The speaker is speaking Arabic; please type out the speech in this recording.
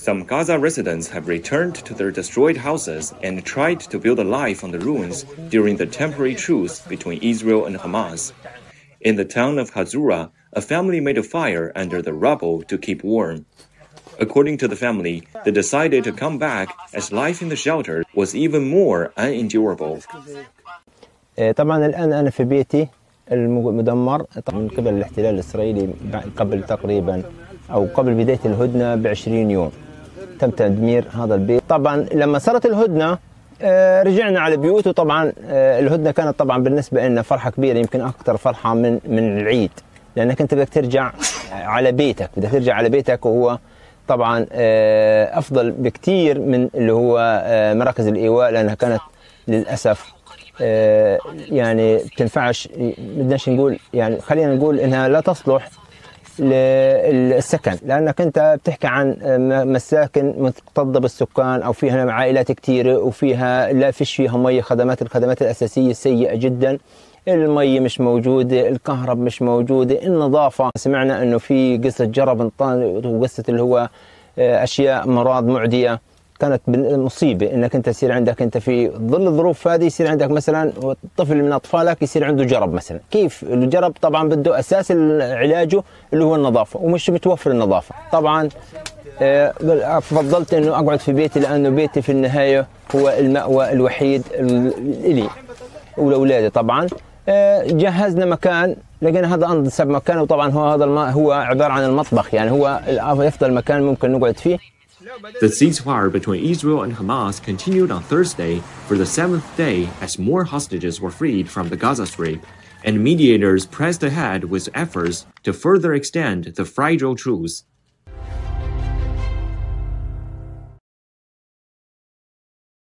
Some Gaza residents have returned to their destroyed houses and tried to build a life on the ruins during the temporary truce between Israel and Hamas. In the town of Hazura, a family made a fire under the rubble to keep warm. According to the family, they decided to come back as life in the shelter was even more unendurable. طبعا الآن أنا في بيتي المدمر من قبل الاحتلال الإسرائيلي قبل تقريبا أو قبل بداية الهدنة ب20 يوم تم تدمير هذا البيت. طبعا لما صارت الهدنة رجعنا على البيوت، وطبعا الهدنة كانت طبعا بالنسبة لنا فرحة كبيرة، يمكن أكثر فرحة من العيد، لأنك أنت بدك ترجع على بيتك، وهو طبعا أفضل بكثير من اللي هو مراكز الإيواء، لأنها كانت للأسف يعني بتنفعش، بدناش نقول يعني خلينا نقول إنها لا تصلح للسكن، لأنك أنت بتحكي عن مساكن مكتظة بالسكان أو فيها عائلات كثيرة وفيها لا فيش فيها مية، الخدمات الأساسية سيئة جدا، المي مش موجودة، الكهرب مش موجودة، النظافة سمعنا إنه في قصة جرب وقصة اللي هو أشياء مرض معدية، كانت مصيبة إنك أنت يصير عندك أنت في ظل الظروف هذه يصير عندك مثلا طفل من أطفالك يصير عنده جرب مثلا. كيف الجرب؟ طبعا بده أساس علاجه اللي هو النظافة، ومش متوفر النظافة. طبعا فضلت إنه أقعد في بيتي، لأنه بيتي في النهاية هو المأوى الوحيد إلي ولأولادي. طبعا جهزنا مكان، لقينا هذا أنسب مكان، وطبعا هو عبارة عن المطبخ، يعني هو أفضل مكان ممكن نقعد فيه. The ceasefire between Israel and Hamas continued on Thursday for the 7th day as more hostages were freed from the Gaza Strip, and mediators pressed ahead with efforts to further extend the fragile truce.